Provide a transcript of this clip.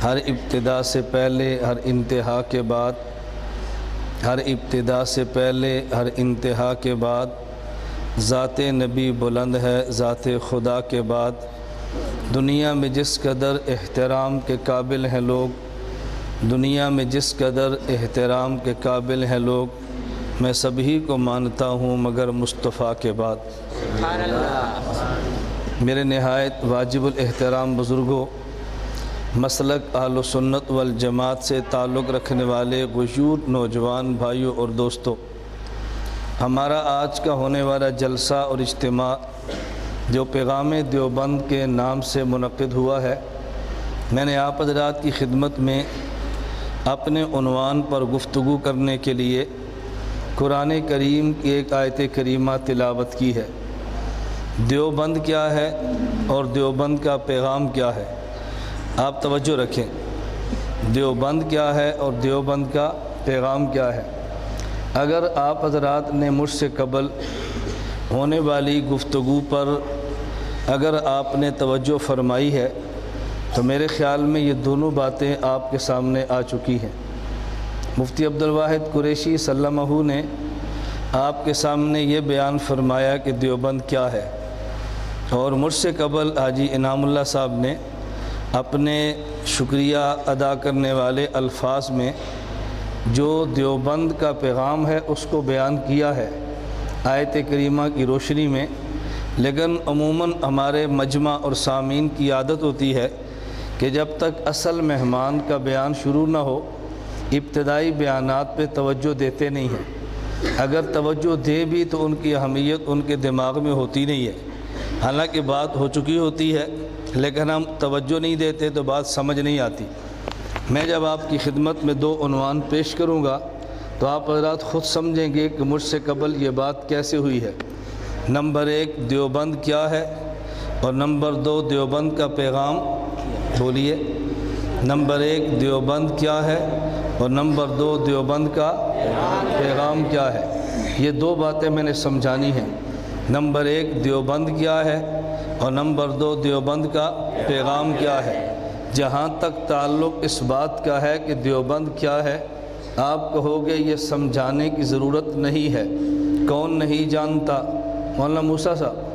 ہر ابتدا سے پہلے ہر انتہا کے بعد، ہر ابتدا سے پہلے ہر انتہا کے بعد ذات نبی بلند ہے ذات خدا کے بعد۔ دنیا میں جس قدر احترام کے قابل ہیں لوگ، دنیا میں جس قدر احترام کے قابل ہیں لوگ، میں سبھی کو مانتا ہوں مگر مصطفیٰ کے بعد۔ سبحان اللہ۔ میرے نہایت واجب الاحترام بزرگوں، مسلک اہل سنت والجماعت سے تعلق رکھنے والے غیور نوجوان بھائیوں اور دوستوں، ہمارا آج کا ہونے والا جلسہ اور اجتماع جو پیغام دیوبند کے نام سے منعقد ہوا ہے، میں نے آپ حضرات کی خدمت میں اپنے عنوان پر گفتگو کرنے کے لیے قرآن کریم کی ایک آیت کریمہ تلاوت کی ہے۔ دیوبند کیا ہے اور دیوبند کا پیغام کیا ہے؟ آپ توجہ رکھیں، دیوبند کیا ہے اور دیوبند کا پیغام کیا ہے؟ اگر آپ حضرات نے مجھ سے قبل ہونے والی گفتگو پر اگر آپ نے توجہ فرمائی ہے تو میرے خیال میں یہ دونوں باتیں آپ کے سامنے آ چکی ہیں۔ مفتی عبدالواحد قریشی سلمہ نے آپ کے سامنے یہ بیان فرمایا کہ دیوبند کیا ہے، اور مجھ سے قبل حاجی انعام اللہ صاحب نے اپنے شکریہ ادا کرنے والے الفاظ میں جو دیوبند کا پیغام ہے اس کو بیان کیا ہے آیت کریمہ کی روشنی میں۔ لیکن عموماً ہمارے مجمع اور سامعین کی عادت ہوتی ہے کہ جب تک اصل مہمان کا بیان شروع نہ ہو ابتدائی بیانات پہ توجہ دیتے نہیں ہیں۔ اگر توجہ دے بھی تو ان کی اہمیت ان کے دماغ میں ہوتی نہیں ہے، حالانکہ بات ہو چکی ہوتی ہے لیکن ہم توجہ نہیں دیتے تو بات سمجھ نہیں آتی۔ میں جب آپ کی خدمت میں دو عنوان پیش کروں گا تو آپ حضرات خود سمجھیں گے کہ مجھ سے قبل یہ بات کیسے ہوئی ہے۔ نمبر ایک، دیوبند کیا ہے، اور نمبر دو، دیوبند کا پیغام۔ بولیے، نمبر ایک، دیوبند کیا ہے، اور نمبر دو، دیوبند کا پیغام کیا ہے۔ یہ دو باتیں میں نے سمجھانی ہیں۔ نمبر ایک، دیوبند کیا ہے، اور نمبر دو، دیوبند کا پیغام کیا ہے۔ جہاں تک تعلق اس بات کا ہے کہ دیوبند کیا ہے، آپ کہو گے یہ سمجھانے کی ضرورت نہیں ہے، کون نہیں جانتا؟ مولانا موسیٰ صاحب،